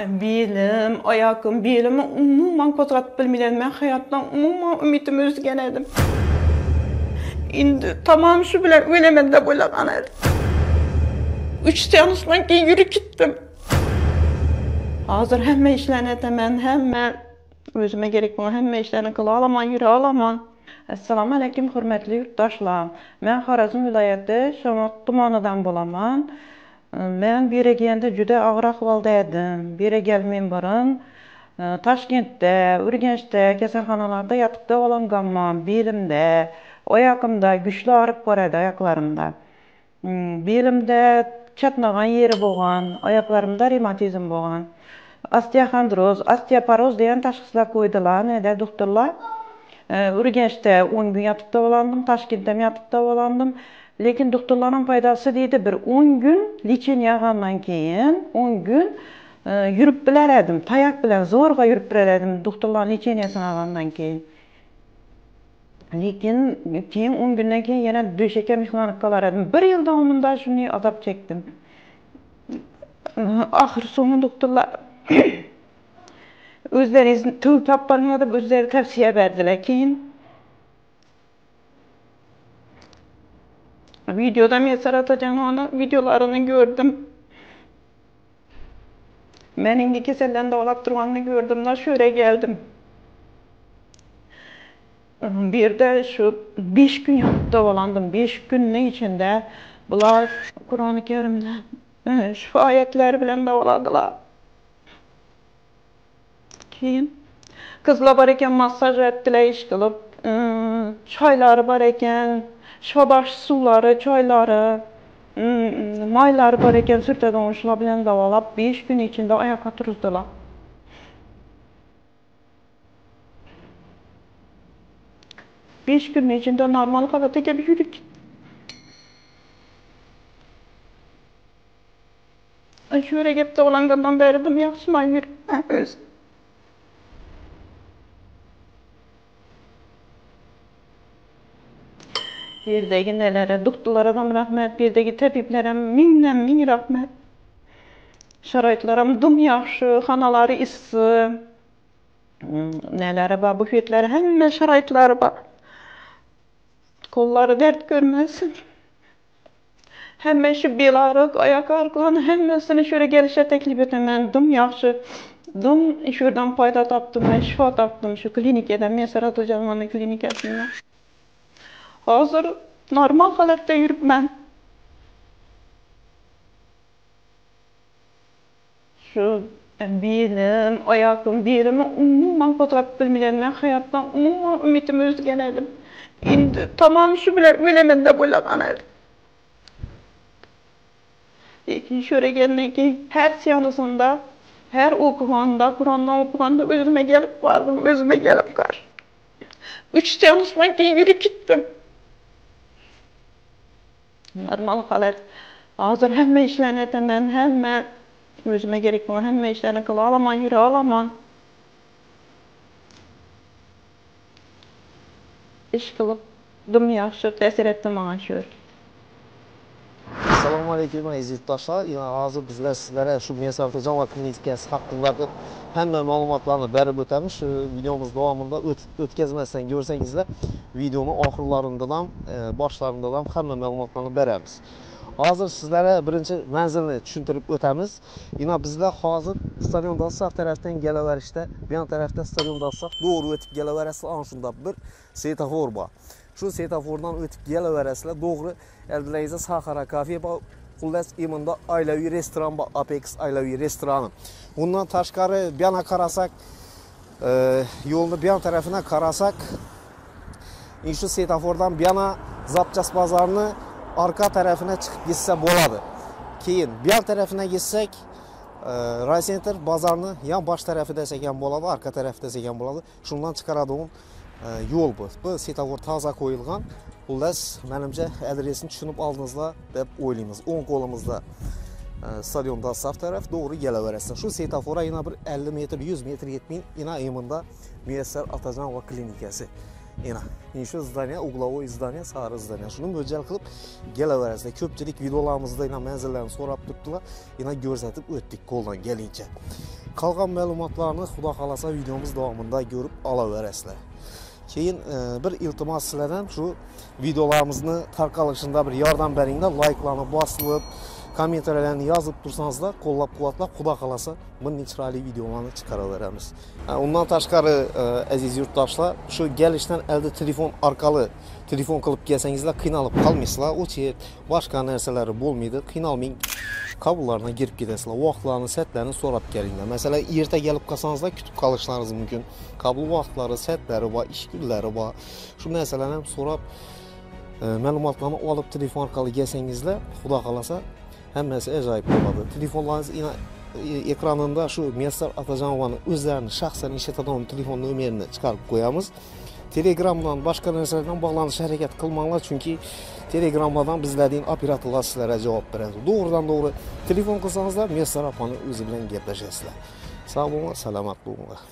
Belim, ayakım, belimi umuman qo'zg'atib bilmayman. Men hayotdan umuman umidimni uzgan edim. Endi tamam shu bilan o'laman deb o'ylagan edim. 3 seansdan keyin yurib ketdim. Hozir hamma ishlarni etaman, hamma o'zimga kerak bo'lgan hamma ishlarni qila olaman, yura olaman. Assalomu alaykum hurmatli yurtdoshlar. Men Xorazm viloyati Shomoq tumanidan bo'laman. Men bu yerga kelganda juda og'ir ahvolda edim. Bu yerga kelmay burun Toshkentda, Urganchda kasalxonalarda yotib davolanganman. Belimda, oyog'imda kuchli og'rib boradi, oyoqlarimda. Belimda chatnagan yeri bo'lgan, oyoqlarimda revmatizm bo'lgan. Osteoxondroz, osteoporoz degan tashxislar qo'ydilar, neda doktorlar. Urganchda 10 kun yotib davolandim, Toshkentda yotib davolandim. Lekin doktorlarning foydasi deydi, bir 10 kun lecheniya olgandan keyin 10 kun yurib bilar edim, tayoq bilan zo'rg'a yurib bilar edim doktorlarning lecheniyasini olgandan keyin. Lekin keyin 10 kundan keyin yana döşekka mehmonlik qilar edim. 1 yil davomida shunday azob chekdim. Oxir so'nggi doktorlar o'zlaringiz tövbe topparinglar deb o'zlari tavsiya berdilar. Keyin videoda men Saratojanning videolarini gördüm. Meningga kasaldan davolab turganini gördüm da shu yerga keldim. Bu yerda shu 5 kun yotib davolandim. 5 kunning ichida bular Qur'oni Karimda shifo oyatlari bilan davoladilar. Keyin qizlar bor ekan, massaj etdilar, ish qilib, choylari bor ekan, shifobaxsh suvlari, choylari, moylari bor ekan, surtadan shular bilan davolab 5 kun ichida oyoqqa turdilar. Beş günün içinde normal hayata gelip yürüdük. Şöyle gelip de olanlardan beri de yaxşıman yürüp. Yerdeki nelere, doktorlara rahmet, yerdeki tabiplere min rahmet. Şaraitlerim dım yaxşı, xanaları ısı, neleri var, bufetleri, hemen şaraitleri var. Kolları dert görmesin. Hemen şu bel ağrık, ayak ağrıklarını hemmesini şöyle gelişe teklif etmem. Dım yaxşı. Dım şuradan fayda taptım, ben şifa taptım. Şu klinikeden, ben Saratojan'ın klinikesinden. Hazır normal halatta yürüp ben. Şu belim, ayakım, belimi umuman qo'zg'atib bilmayman. Men hayotdan umuman umidimni uzgan edim. Endi tamam shu bilan o'laman deb o'ylagan edim. Lekin shu yerga kelgandan keyin har seansında, har o'qiganda, Qur'ondan o'qiganda o'zimga kelib bordim, o'zimga kelib qarshi. 3 seansdan keyin yurib ketdim. Normal holat. Hozir hamma ishlarni etaman, hamma o'zimga kerak bo'lgan hamma ishlarni qila olaman, yura olaman. Ish qilib, dim yaxshi ta'sir etdi menga shu. Assalomu alaykum aziz yurtdoshlar. Hozir bizlar sizlarga shu Saratojan klinikasi haqida hamma ma'lumotlarni berib o'tamiz. Shu videomiz davomida o'tkazmasdan ko'rsangizlar, videoning oxirlarida ham, boshlarida ham hamma ma'lumotlarni beramiz. Hozir sizlarga birinchi manzilni tushuntirib o'tamiz. Yana bizlar hozir stadion Dasaf tarafdan kelaverishda, bu yon tarafda stadion Dasaf to'g'ri o'tib kelaverasizlar, ana shunda bir svetofor bor. Shu svetofordan o'tib kelaverasizlar, to'g'ri eldilangizda Sahara kafe bor. Xullas imunda oilaviy restoran bor, Apex oilaviy restorani. Bundan tashqari bu yana qarasak, yo'lni bu yon tarafına qarasak, shu svetofordan bu yana Zapchas bozorni arka tarafına çıkıp gitse bo'ladi. Keyin bu yan tarafına gitsek, Raycenter bozorni yan bosh tarafida desek ham bo'ladi, arka tarafida desek ham bo'ladi. Shundan chiqaradigan yo'l bu. Bu svetofor toza qo'yilgan. Xullas, menimcha adresini tushunib oldingizlar deb o'ylaymiz. O'ng qo'limizda stadion Dasaf taraf to'g'ri kelaverasizlar. Shu svetoforga yana bir 50 metr, 100 metr yetmay, yana yonida Muyassar Otajon va klinikasi. Yana, shu zdaniya, uglovoy zdaniya, sari zdaniya. Shuni mo'ljal qilib kelaverasizlar. Ko'pchilik videolarimizda yana manzillarni so'rab turibdilar. Yana ko'rsatib o'tdik qo'ldan kelgancha. Qolgan ma'lumotlarni xudo xolasa videomiz davomida ko'rib olaverasizlar. Keyin bir iltimos sizlardan shu videolarimizni tarqalishida bir yordam beringlar, like'larni bosib, kommentariylarni yozib tursangizlar, qo'llab-quvvatlab, xudo xolasa bunday chiroyli videolarni chiqaraveramiz. Undan tashqari aziz yurtdoshlar, shu kelishdan elde telefon orqali telefon qilib kelsangizlar, qiynalib qolmaysizlar. O'chib, boshqa narsalari bo'lmaydi. Qiynalmang. Qabullarına girib ketasizlar. Vaqtlarni, setlarini so'rab kelinglar. Masalan, erta kelib qolsangizlar, kutib qolishlaringiz mumkin. Qabul vaqtlari, setlari va ish kunlari va shu narsalarni ham so'rab ma'lumotlarni olib telefon orqali kelsangizlar, xudo xolasa hammasi ajoyib bo'ladi. Telefonlaringiz ekranında shu Muyassar Atajonovning o'zlarini shaxsan ishlatadigan telefon nomerini chiqarib qo'yamiz. Telegramdan boshqa narsalardan bog'lanishga harakat qilmanglar, chunki Telegramdan bizlarning operatorlar sizlarga javob beradi. Doğrudan-doğru telefon qilsangizlar, Muyassar opaning o'zi bilan gaplashasizlar. Sog' bo'linglar, salomat bo'linglar.